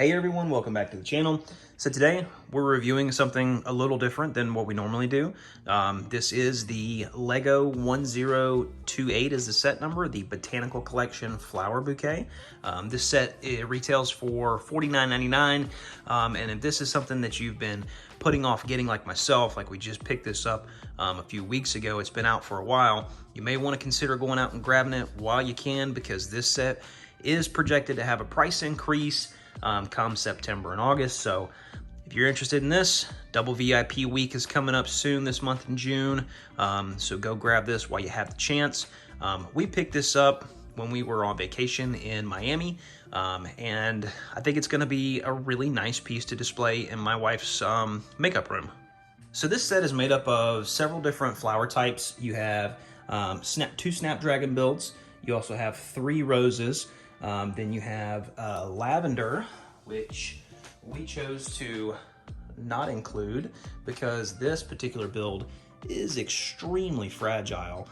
Hey everyone, welcome back to the channel. So today we're reviewing something a little different than what we normally do. This is the Lego 1028 is the set number, the Botanical Collection Flower Bouquet. This set it retails for $49.99, and if this is something that you've been putting off getting like myself, like we just picked this up a few weeks ago, it's been out for a while, you may want to consider going out and grabbing it while you can, because this set is projected to have a price increase come September and August. So if you're interested in this, double VIP week is coming up soon this month in June. So go grab this while you have the chance. We picked this up when we were on vacation in Miami, and I think it's going to be a really nice piece to display in my wife's makeup room. So this set is made up of several different flower types. You have two Snapdragon builds. You also have 3 roses. Then you have lavender, which we chose to not include because this particular build is extremely fragile.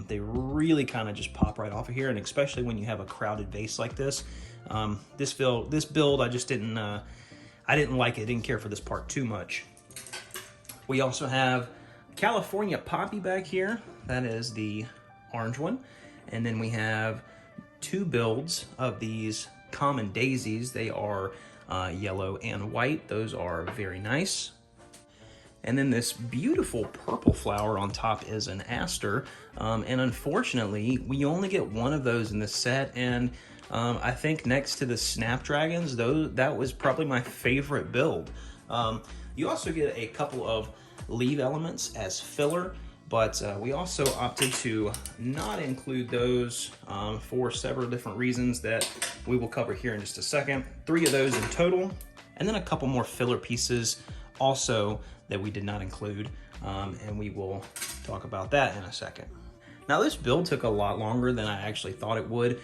They really kind of just pop right off of here, and especially when you have a crowded vase like this. This build, I just didn't, I didn't like it. Didn't care for this part too much. We also have California Poppy back here. That is the orange one, and then we have 2 builds of these common daisies. They are yellow and white. Those are very nice. And then this beautiful purple flower on top is an aster. And unfortunately, we only get one of those in this set. And I think next to the Snapdragons, that was probably my favorite build. You also get a couple of leaf elements as filler, but we also opted to not include those for several different reasons that we will cover here in just a second. 3 of those in total, and then a couple more filler pieces also that we did not include, and we will talk about that in a second. Now this build took a lot longer than I actually thought it would.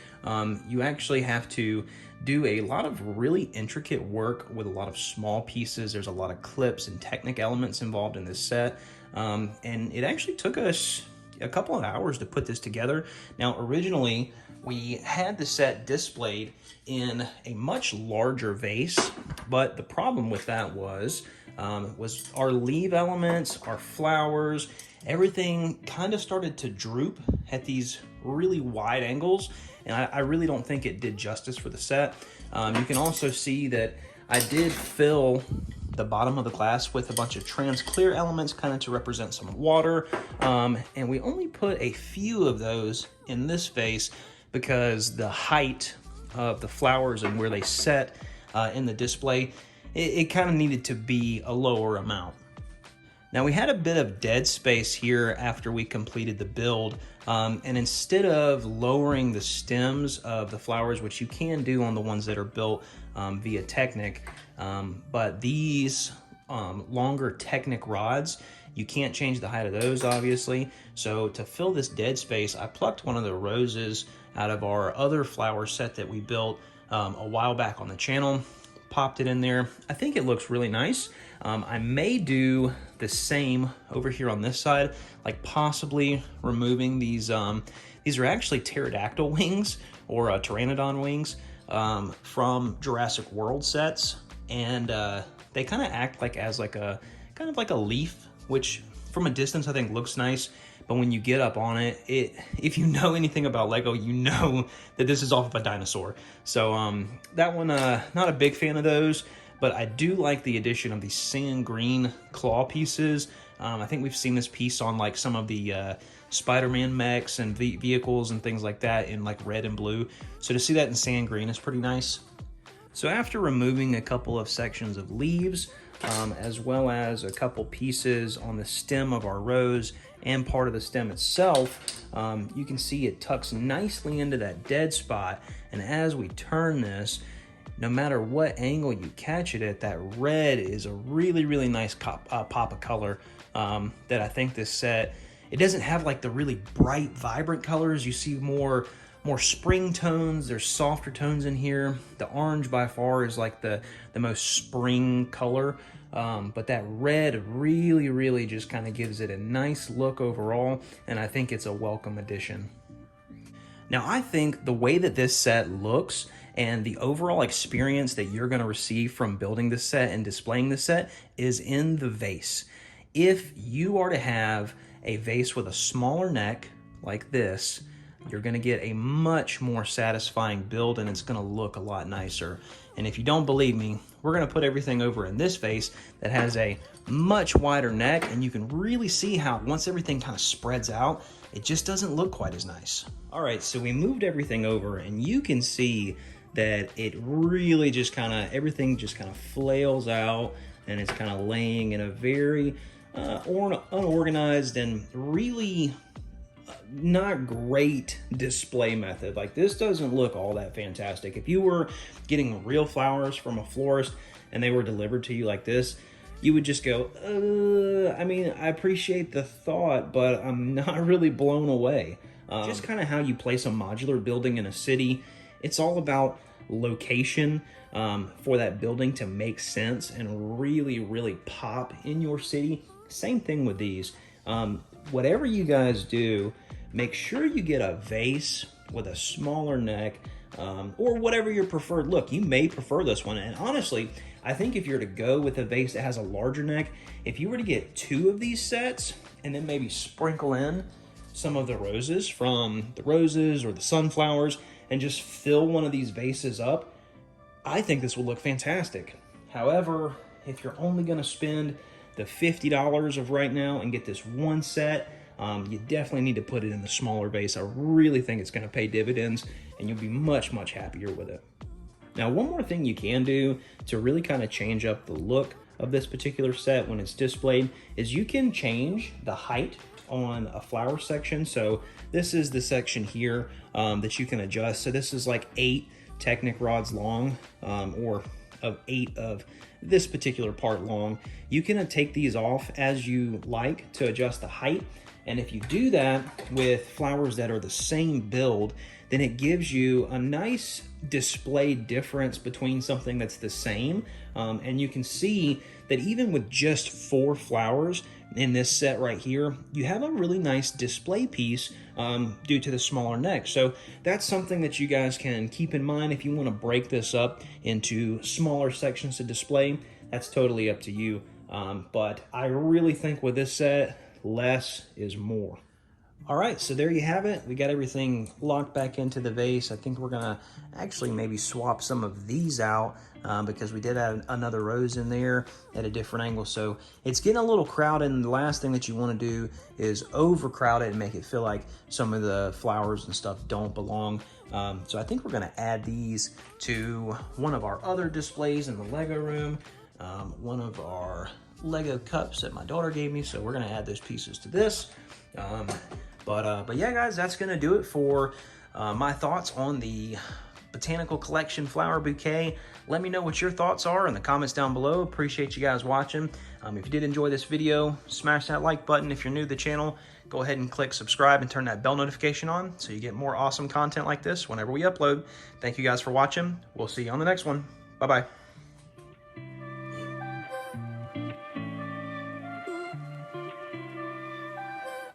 You actually have to do a lot of really intricate work with a lot of small pieces. There's a lot of clips and Technic elements involved in this set. And it actually took us a couple of hours to put this together. Now, originally, we had the set displayed in a much larger vase, but the problem with that was our leaf elements, our flowers, everything kind of started to droop at these really wide angles, and I really don't think it did justice for the set. You can also see that I did fill the bottom of the glass with a bunch of trans clear elements kind of to represent some water, and we only put a few of those in this vase because the height of the flowers and where they set in the display, it kind of needed to be a lower amount. Now we had a bit of dead space here after we completed the build, and instead of lowering the stems of the flowers, which you can do on the ones that are built via Technic, but these longer Technic rods, you can't change the height of those obviously. So to fill this dead space, I plucked one of the roses out of our other flower set that we built a while back on the channel, popped it in there. I think it looks really nice. I may do the same over here on this side, like possibly removing these are actually pterodactyl wings or pteranodon wings from Jurassic World sets, and they kind of act like as like a kind of like a leaf, which from a distance I think looks nice, but when you get up on it, if you know anything about Lego, you know that this is off of a dinosaur. So that one, not a big fan of those, but I do like the addition of these sand green claw pieces. I think we've seen this piece on like some of the Spider-Man mechs and vehicles and things like that in like red and blue. So to see that in sand green is pretty nice. So after removing a couple of sections of leaves, as well as a couple pieces on the stem of our rose and part of the stem itself, you can see it tucks nicely into that dead spot. And as we turn this, no matter what angle you catch it at, that red is a really, really nice pop of color that I think this set, it doesn't have like the really bright, vibrant colors. You see more spring tones. There's softer tones in here. The orange by far is like the most spring color, but that red really, really just kind of gives it a nice look overall, and I think it's a welcome addition. Now I think the way that this set looks And the overall experience that you're going to receive from building this set and displaying this set is in the vase. If you are to have a vase with a smaller neck like this, you're going to get a much more satisfying build, and it's going to look a lot nicer. And if you don't believe me, we're going to put everything over in this vase that has a much wider neck, and you can really see how once everything kind of spreads out, it just doesn't look quite as nice. All right, so we moved everything over, and you can see that it really just kind of, everything just kind of flails out, and it's kind of laying in a very unorganized and really not great display method. Like, this doesn't look all that fantastic. If you were getting real flowers from a florist and they were delivered to you like this, you would just go, I mean, I appreciate the thought, but I'm not really blown away. Just kind of how you place a modular building in a city. It's all about location for that building to make sense and really, really pop in your city. Same thing with these. Whatever you guys do, make sure you get a vase with a smaller neck, or whatever your preferred look. You may prefer this one, and honestly, I think if you're to go with a vase that has a larger neck, if you were to get 2 of these sets and then maybe sprinkle in some of the roses from the roses or the sunflowers and just fill one of these vases up, I think this will look fantastic. However, if you're only going to spend the $50 of right now and get this one set, you definitely need to put it in the smaller vase. I really think it's going to pay dividends, and you'll be much, much happier with it. Now, one more thing you can do to really kind of change up the look of this particular set when it's displayed is you can change the height on a flower section. So this is the section here that you can adjust. So this is like 8 Technic rods long, or of 8 of this particular part long. You can take these off as you like to adjust the height. And if you do that with flowers that are the same build, then it gives you a nice display difference between something that's the same. And you can see that even with just 4 flowers in this set right here, you have a really nice display piece due to the smaller neck. So that's something that you guys can keep in mind if you want to break this up into smaller sections to display. That's totally up to you. But I really think with this set, less is more. All right, so there you have it. We got everything locked back into the vase. I think we're gonna actually maybe swap some of these out because we did have another rose in there at a different angle. So it's getting a little crowded, and the last thing that you wanna do is overcrowd it and make it feel like some of the flowers and stuff don't belong. So I think we're gonna add these to one of our other displays in the Lego room, one of our Lego cups that my daughter gave me. So we're gonna add those pieces to this. But yeah, guys, that's gonna do it for my thoughts on the Botanical Collection flower bouquet. Let me know what your thoughts are in the comments down below. Appreciate you guys watching. If you did enjoy this video, smash that like button. If you're new to the channel, go ahead and click subscribe and turn that bell notification on so you get more awesome content like this whenever we upload. Thank you guys for watching. We'll see you on the next one. Bye-bye.